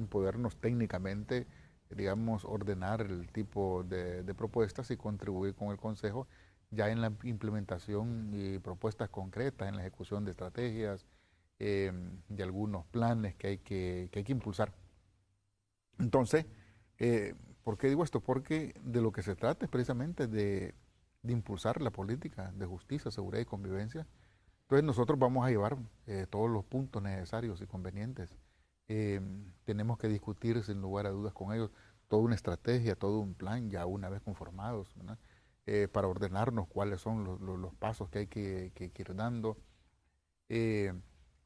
S2: podernos técnicamente, digamos, ordenar el tipo de propuestas y contribuir con el Consejo ya en la implementación y propuestas concretas, en la ejecución de estrategias, de algunos planes que hay que impulsar. Entonces, ¿por qué digo esto? Porque de lo que se trata es precisamente de impulsar la política de justicia, seguridad y convivencia. Entonces nosotros vamos a llevar todos los puntos necesarios y convenientes. Tenemos que discutir sin lugar a dudas con ellos toda una estrategia, todo un plan ya una vez conformados, ¿verdad? Para ordenarnos cuáles son los pasos que hay que ir dando. Eh,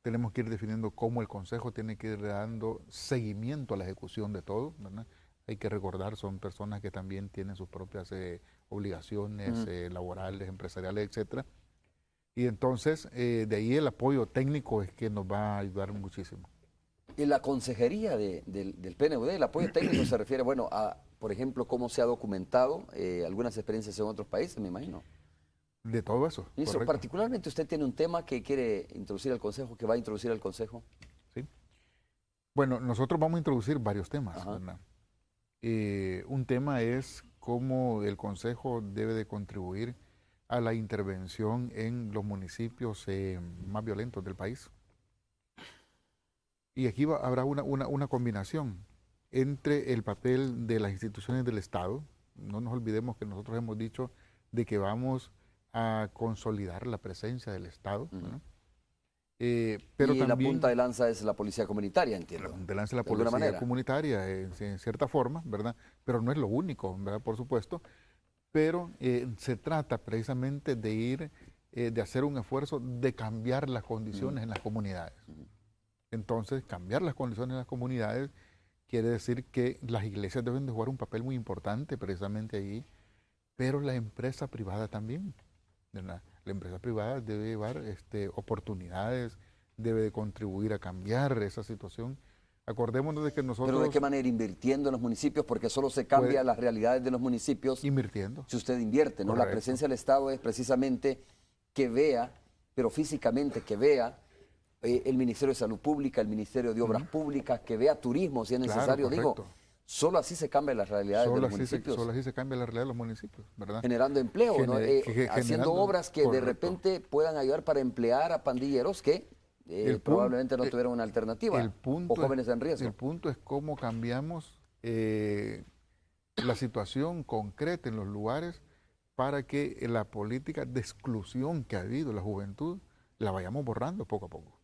S2: Tenemos que ir definiendo cómo el Consejo tiene que ir dando seguimiento a la ejecución de todo, ¿verdad? Hay que recordar, son personas que también tienen sus propias obligaciones laborales, empresariales, etcétera. Y entonces, de ahí el apoyo técnico es que nos va a ayudar muchísimo.
S1: En la consejería del PNUD, el apoyo técnico se refiere, bueno, a, por ejemplo, cómo se ha documentado algunas experiencias en otros países, me imagino.
S2: De todo eso,
S1: Ministro,
S2: correcto.
S1: particularmente usted tiene un tema que quiere introducir al Consejo, que va a introducir al Consejo.
S2: ¿Sí? Bueno, nosotros vamos a introducir varios temas,
S1: Ajá.
S2: ¿verdad? Un tema es cómo el Consejo debe de contribuir a la intervención en los municipios más violentos del país. Y aquí habrá una combinación entre el papel de las instituciones del Estado. No nos olvidemos que nosotros hemos dicho de que vamos a consolidar la presencia del Estado, ¿no? Pero
S1: Y la punta
S2: también
S1: de lanza es la policía comunitaria,
S2: la
S1: entiendo.
S2: punta de lanza de la
S1: De alguna
S2: policía
S1: manera.
S2: comunitaria, en cierta forma, ¿verdad? Pero no es lo único, ¿verdad? Por supuesto. Pero se trata precisamente de ir, de hacer un esfuerzo de cambiar las condiciones en las comunidades. Entonces, cambiar las condiciones en las comunidades quiere decir que las iglesias deben de jugar un papel muy importante precisamente ahí, pero la empresa privada también, ¿verdad? La empresa privada debe llevar oportunidades, debe de contribuir a cambiar esa situación. Acordémonos de que
S1: Pero ¿de qué
S2: nosotros
S1: manera? Invirtiendo en los municipios, porque solo se
S2: puede
S1: cambia las realidades de los municipios
S2: invirtiendo,
S1: si usted invierte, ¿no? La
S2: correcto.
S1: presencia del Estado es precisamente que vea, pero físicamente que vea el Ministerio de Salud Pública, el Ministerio de Obras Públicas, que vea turismo si es
S2: Claro,
S1: necesario. Digo,
S2: correcto.
S1: solo así se cambian las realidades de los municipios,
S2: Solo así se cambia la realidad de los municipios, ¿verdad?
S1: generando empleo, ¿no? Haciendo
S2: Generando,
S1: obras que de
S2: correcto.
S1: repente puedan ayudar para emplear a pandilleros que
S2: El punto,
S1: probablemente no tuvieran una alternativa, o jóvenes en
S2: el
S1: riesgo.
S2: punto es cómo cambiamos la situación concreta en los lugares para que la política de exclusión que ha habido en la juventud la vayamos borrando poco a poco.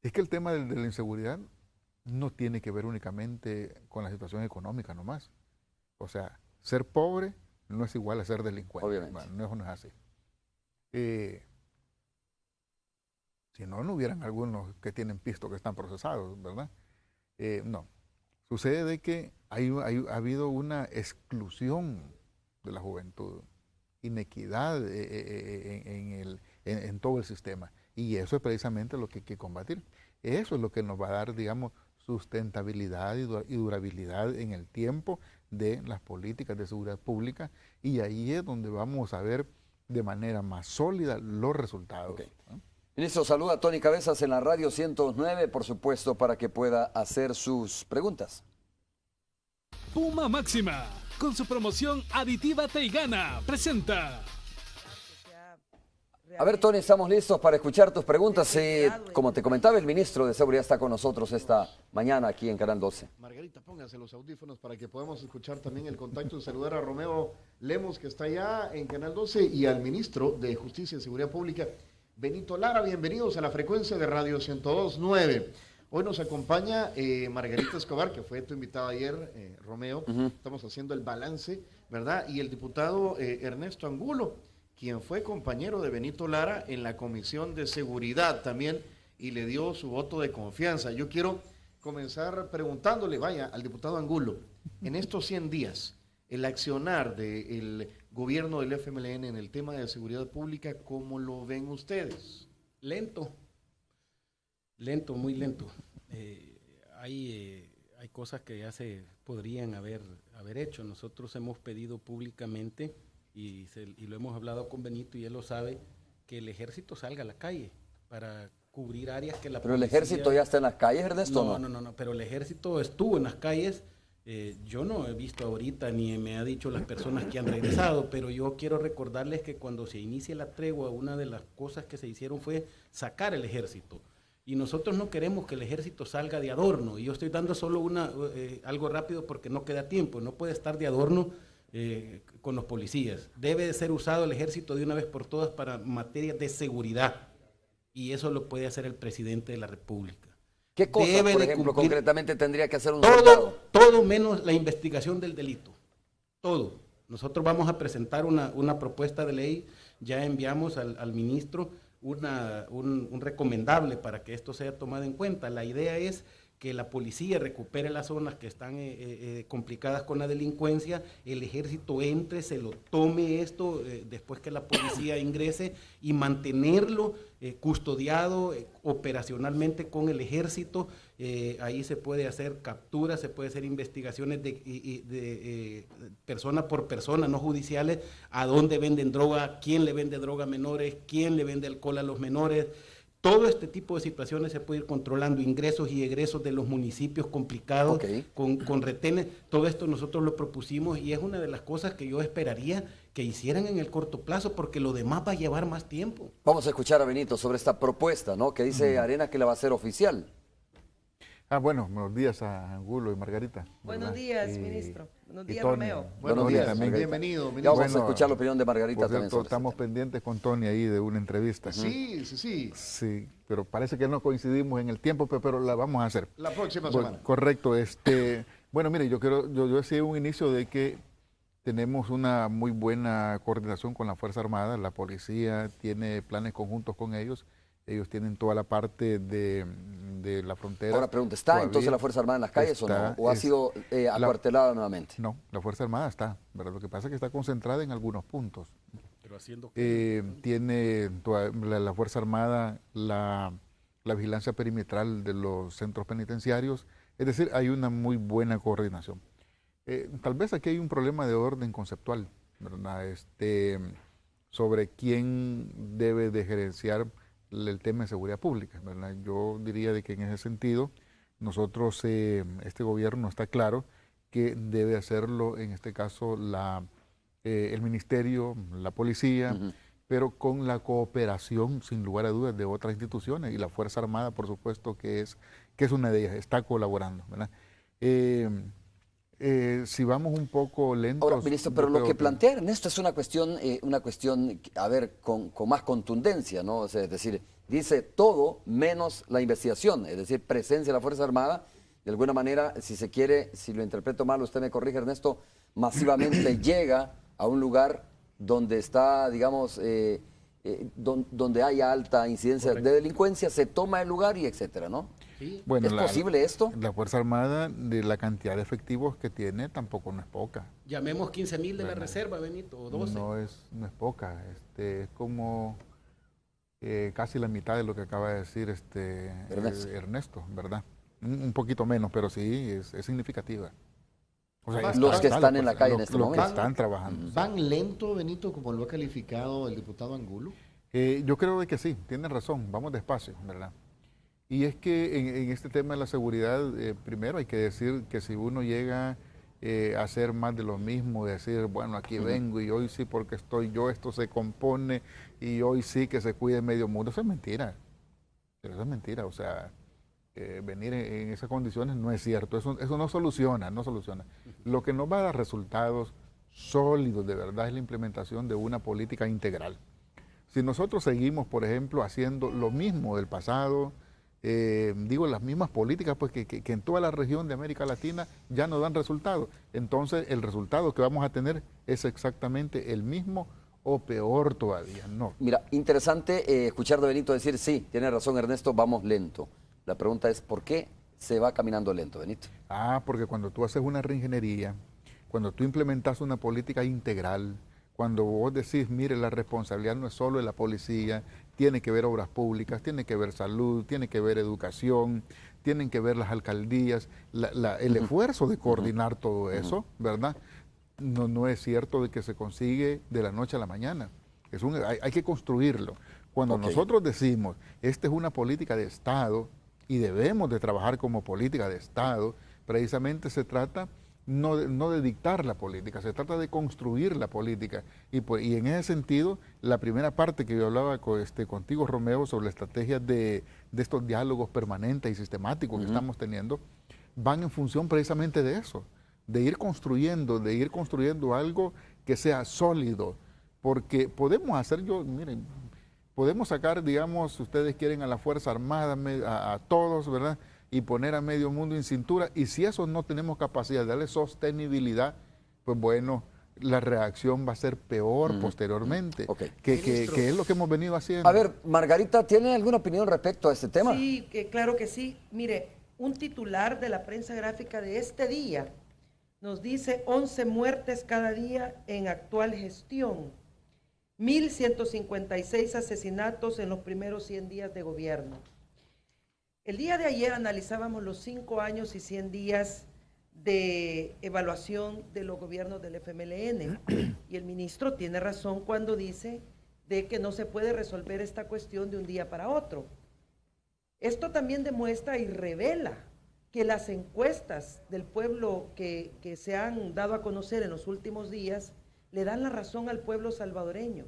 S2: Es que el tema de la inseguridad no tiene que ver únicamente con la situación económica nomás. O sea, ser pobre no es igual a ser delincuente.
S1: Obviamente.
S2: Bueno, no es así. Si no, no hubieran algunos que tienen pisto que están procesados, ¿verdad? No. Sucede de que ha habido una exclusión de la juventud, inequidad en todo el sistema. Y eso es precisamente lo que hay que combatir. Eso es lo que nos va a dar, digamos, sustentabilidad y durabilidad en el tiempo de las políticas de seguridad pública. Y ahí es donde vamos a ver de manera más sólida los resultados.
S1: Okay.
S2: ¿No?
S1: Ministro, saluda a Tony Cabezas en la radio 109, por supuesto, para que pueda hacer sus preguntas.
S3: Puma Máxima, con su promoción aditiva Te Gana, presenta.
S1: A ver, Tony, estamos listos para escuchar tus preguntas. Como te comentaba, el ministro de Seguridad está con nosotros esta mañana aquí en Canal 12.
S4: Margarita, póngase los audífonos para que podamos escuchar también el contacto y saludar a Romeo Lemos, que está allá en Canal 12, y al ministro de Justicia y Seguridad Pública, Benito Lara. Bienvenidos a la frecuencia de Radio 102.9. Hoy nos acompaña Margarita Escobar, que fue tu invitada ayer, Romeo. Estamos haciendo el balance, ¿verdad? Y el diputado Ernesto Angulo, quien fue compañero de Benito Lara en la Comisión de Seguridad también, y le dio su voto de confianza. Yo quiero comenzar preguntándole, vaya, al diputado Angulo, en estos 100 días, el accionar del gobierno del FMLN en el tema de seguridad pública, ¿cómo lo ven ustedes?
S5: Lento, muy lento. hay cosas que ya se podrían haber hecho. Nosotros hemos pedido públicamente, y lo hemos hablado con Benito y él lo sabe, que el ejército salga a la calle para cubrir áreas que la
S1: Pero
S5: policía...
S1: el ejército ya está en las calles, Ernesto, ¿no?
S5: No, pero el ejército estuvo en las calles. Yo no he visto ahorita, ni me ha dicho las personas que han regresado, pero yo quiero recordarles que cuando se inicia la tregua, una de las cosas que se hicieron fue sacar el ejército. Y nosotros no queremos que el ejército salga de adorno. Y yo estoy dando solo algo rápido porque no queda tiempo. No puede estar de adorno con los policías. Debe de ser usado el ejército de una vez por todas para materias de seguridad. Y eso lo puede hacer el presidente de la República.
S1: ¿Qué cosas,
S5: Debe
S1: por
S5: de
S1: ejemplo,
S5: cumplir
S1: concretamente tendría que hacer un soldado?
S5: Todo menos la investigación del delito. Todo. Nosotros vamos a presentar una propuesta de ley. Ya enviamos al ministro un recomendable para que esto sea tomado en cuenta. La idea es que la policía recupere las zonas que están complicadas con la delincuencia, el ejército entre, se lo tome esto después que la policía ingrese y mantenerlo custodiado operacionalmente con el ejército. Ahí se puede hacer capturas, se puede hacer investigaciones de persona por persona, no judiciales, a dónde venden droga, quién le vende droga a menores, quién le vende alcohol a los menores. Todo este tipo de situaciones se puede ir controlando, ingresos y egresos de los municipios complicados, con retenes. Todo esto nosotros lo propusimos y es una de las cosas que yo esperaría que hicieran en el corto plazo, porque lo demás va a llevar más tiempo.
S1: Vamos a escuchar a Benito sobre esta propuesta, ¿no? Que dice Arena que la va a hacer oficial.
S2: Bueno, buenos días a Angulo y Margarita.
S6: Buenos días, ministro. Buenos días,
S2: Tony.
S6: Romeo.
S1: Buenos días,
S2: Margarita.
S4: Bienvenido.
S1: Ya vamos a escuchar la opinión de Margarita
S2: Por
S1: también.
S2: cierto, estamos pendientes con Tony ahí de una entrevista.
S4: Sí.
S2: Sí, pero parece que no coincidimos en el tiempo, pero la vamos a hacer.
S4: La próxima semana.
S2: Correcto. Bueno, mire, yo decía un inicio de que tenemos una muy buena coordinación con la Fuerza Armada. La policía tiene planes conjuntos con ellos. Ellos tienen toda la parte de la frontera.
S1: Ahora pregunta, ¿está
S2: todavía
S1: entonces la Fuerza Armada en las calles o no? ¿O ha sido acuartelada nuevamente?
S2: No, la Fuerza Armada está, ¿verdad? Lo que pasa es que está concentrada en algunos puntos.
S5: Pero haciendo
S2: tiene la Fuerza Armada la vigilancia perimetral de los centros penitenciarios. Es decir, hay una muy buena coordinación. Tal vez aquí hay un problema de orden conceptual, ¿verdad? Sobre quién debe de gerenciar el tema de seguridad pública, ¿verdad? Yo diría de que en ese sentido nosotros, este gobierno está claro que debe hacerlo, en este caso el ministerio, la policía, pero con la cooperación, sin lugar a dudas, de otras instituciones, y la Fuerza Armada, por supuesto, que es una de ellas, está colaborando, ¿verdad? Si vamos un poco lentos...
S1: Ahora, ministro, pero lo que plantea Ernesto es una cuestión, a ver, con más contundencia, ¿no? O sea, es decir, dice todo menos la investigación, es decir, presencia de la Fuerza Armada, de alguna manera, si se quiere, si lo interpreto mal, usted me corrige, Ernesto, masivamente llega a un lugar donde está, digamos, donde hay alta incidencia de delincuencia, se toma el lugar y etcétera, ¿no?
S5: Sí.
S2: Bueno,
S1: ¿Es posible esto?
S2: La Fuerza Armada, de la cantidad de efectivos que tiene, tampoco no es poca.
S5: Llamemos 15,000 de la reserva, Benito, o 12.
S2: No es poca, es como casi la mitad de lo que acaba de decir Ernesto, ¿verdad? Un poquito menos, pero sí, es significativa. O sea,
S1: los que están en la calle en este momento.
S2: Los que están trabajando.
S4: ¿Van lento, Benito, como lo ha calificado el diputado Angulo?
S2: Yo creo de que sí, tiene razón, vamos despacio, ¿verdad? Y es que en este tema de la seguridad, primero hay que decir que si uno llega a hacer más de lo mismo, decir, bueno, aquí vengo y hoy sí porque estoy yo, esto se compone y hoy sí que se cuide medio mundo, eso es mentira. Eso es mentira, o sea, venir en esas condiciones no es cierto, eso no soluciona. Lo que nos va a dar resultados sólidos de verdad es la implementación de una política integral. Si nosotros seguimos, por ejemplo, haciendo lo mismo del pasado, las mismas políticas pues que en toda la región de América Latina ya no dan resultados. Entonces el resultado que vamos a tener es exactamente el mismo o peor todavía. No.
S1: Mira, interesante escuchar de Benito decir, sí, tiene razón Ernesto, vamos lento. La pregunta es, ¿por qué se va caminando lento, Benito?
S2: Porque cuando tú haces una reingeniería, cuando tú implementas una política integral, cuando vos decís, mire, la responsabilidad no es solo de la policía, tiene que ver obras públicas, tiene que ver salud, tiene que ver educación, tienen que ver las alcaldías, el esfuerzo de coordinar todo eso, ¿verdad? No es cierto de que se consigue de la noche a la mañana. Hay que construirlo. Cuando nosotros decimos, esta es una política de Estado y debemos de trabajar como política de Estado, precisamente se trata no de dictar la política, se trata de construir la política. Y en ese sentido, la primera parte que yo hablaba contigo, Romeo, sobre la estrategia de estos diálogos permanentes y sistemáticos que estamos teniendo, van en función precisamente de eso, de ir construyendo algo que sea sólido, porque podemos hacer, miren, podemos sacar, digamos, si ustedes quieren, a la Fuerza Armada, a todos, ¿verdad?, y poner a medio mundo en cintura, y si eso no tenemos capacidad de darle sostenibilidad, pues bueno, la reacción va a ser peor posteriormente, que es lo que hemos venido haciendo.
S1: A ver, Margarita, ¿tiene alguna opinión respecto a este tema?
S6: Sí, claro que sí. Mire, un titular de la prensa gráfica de este día nos dice 11 muertes cada día en actual gestión, 1.156 asesinatos en los primeros 100 días de gobierno. El día de ayer analizábamos los 5 años y 100 días de evaluación de los gobiernos del FMLN y el ministro tiene razón cuando dice de que no se puede resolver esta cuestión de un día para otro. Esto también demuestra y revela que las encuestas del pueblo que se han dado a conocer en los últimos días le dan la razón al pueblo salvadoreño.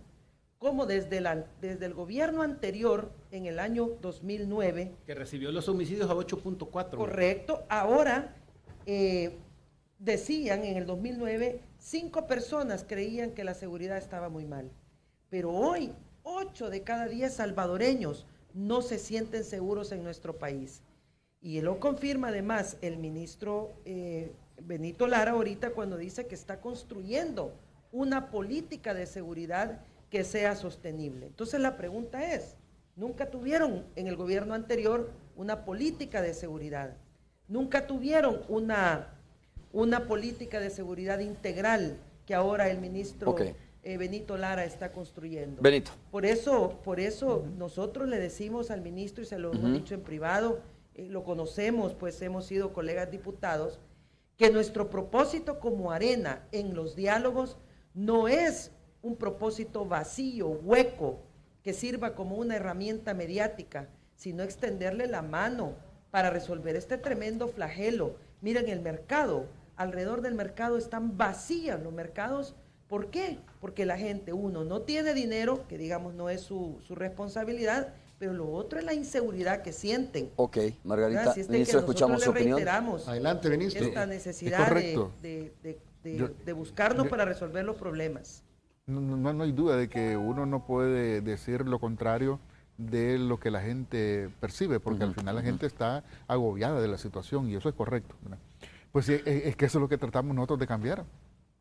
S6: Como desde el gobierno anterior, en el año 2009...
S5: Que recibió los homicidios a 8.4.
S6: Correcto. Ahora, decían en el 2009, 5 personas creían que la seguridad estaba muy mal. Pero hoy, 8 de cada 10 salvadoreños no se sienten seguros en nuestro país. Y lo confirma además el ministro Benito Lara ahorita cuando dice que está construyendo una política de seguridad que sea sostenible. Entonces la pregunta es, nunca tuvieron en el gobierno anterior una política de seguridad, nunca tuvieron una política de seguridad integral que ahora el ministro Benito Lara está construyendo.
S1: Benito.
S6: Por eso nosotros le decimos al ministro, y se lo hemos dicho en privado, lo conocemos, pues hemos sido colegas diputados, que nuestro propósito como Arena en los diálogos no es un propósito vacío, hueco, que sirva como una herramienta mediática, sino extenderle la mano para resolver este tremendo flagelo. Miren el mercado, alrededor del mercado están vacíos los mercados. ¿Por qué? Porque la gente, uno, no tiene dinero, que digamos no es su responsabilidad, pero lo otro es la inseguridad que sienten.
S1: Ok, Margarita,
S6: Así es
S1: ministro, escuchamos su opinión.
S4: Adelante, ministro.
S6: Esta necesidad de buscarnos para resolver los problemas.
S2: No hay duda de que uno no puede decir lo contrario de lo que la gente percibe, porque al final la gente está agobiada de la situación y eso es correcto, ¿verdad? Pues es que eso es lo que tratamos nosotros de cambiar,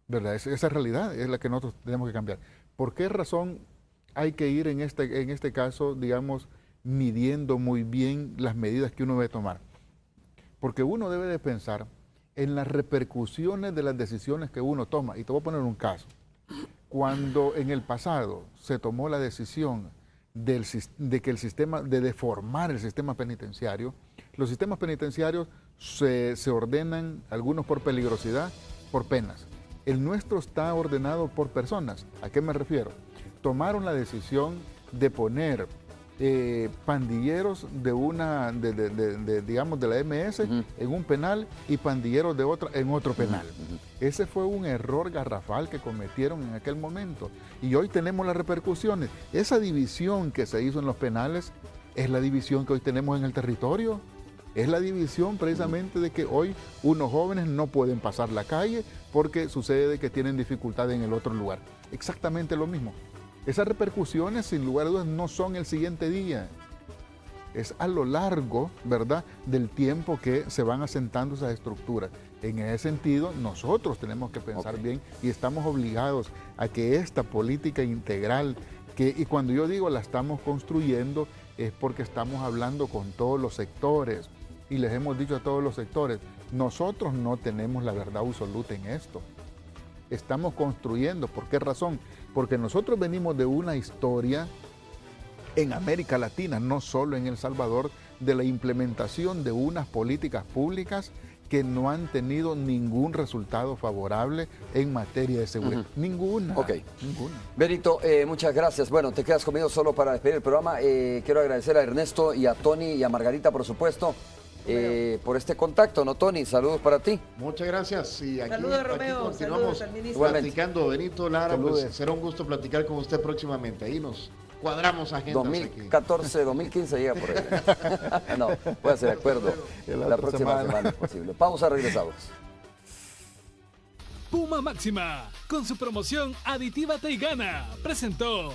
S2: ¿verdad? Esa realidad es la que nosotros tenemos que cambiar. ¿Por qué razón hay que ir en este caso, digamos, midiendo muy bien las medidas que uno debe tomar? Porque uno debe de pensar en las repercusiones de las decisiones que uno toma. Y te voy a poner un caso. Cuando en el pasado se tomó la decisión de deformar el sistema penitenciario, los sistemas penitenciarios se ordenan, algunos por peligrosidad, por penas. El nuestro está ordenado por personas. ¿A qué me refiero? Tomaron la decisión de poner pandilleros digamos, de la MS en un penal y pandilleros de otra en otro penal. Ese fue un error garrafal que cometieron en aquel momento. Y hoy tenemos las repercusiones. Esa división que se hizo en los penales es la división que hoy tenemos en el territorio. Es la división precisamente de que hoy unos jóvenes no pueden pasar la calle porque sucede que tienen dificultad en el otro lugar. Exactamente lo mismo. Esas repercusiones, sin lugar a dudas, no son el siguiente día. Es a lo largo, ¿verdad?, del tiempo que se van asentando esas estructuras. En ese sentido, nosotros tenemos que pensar bien y estamos obligados a que esta política integral, y cuando yo digo la estamos construyendo, es porque estamos hablando con todos los sectores y les hemos dicho a todos los sectores, nosotros no tenemos la verdad absoluta en esto. Estamos construyendo. ¿Por qué razón? Porque nosotros venimos de una historia en América Latina, no solo en El Salvador, de la implementación de unas políticas públicas que no han tenido ningún resultado favorable en materia de seguridad. Ninguna.
S1: Ok.
S2: Ninguna.
S1: Benito, muchas gracias. Bueno, te quedas conmigo solo para despedir el programa. Quiero agradecer a Ernesto y a Tony y a Margarita, por supuesto, por este contacto, ¿no, Tony? Saludos para ti.
S4: Muchas gracias. Y aquí,
S6: Saludos,
S4: aquí
S6: Romeo.
S4: continuamos
S6: Saludos al ministro.
S4: platicando. Benito Lara,
S2: Saludos.
S4: pues será un gusto platicar con usted próximamente. Ahí nos cuadramos agendas aquí.
S1: 2014, 2015 llega por ahí. No, puede ser de acuerdo. La próxima semana es posible. Pausa, regresamos.
S3: Puma Máxima, con su promoción aditiva Teigana, presentó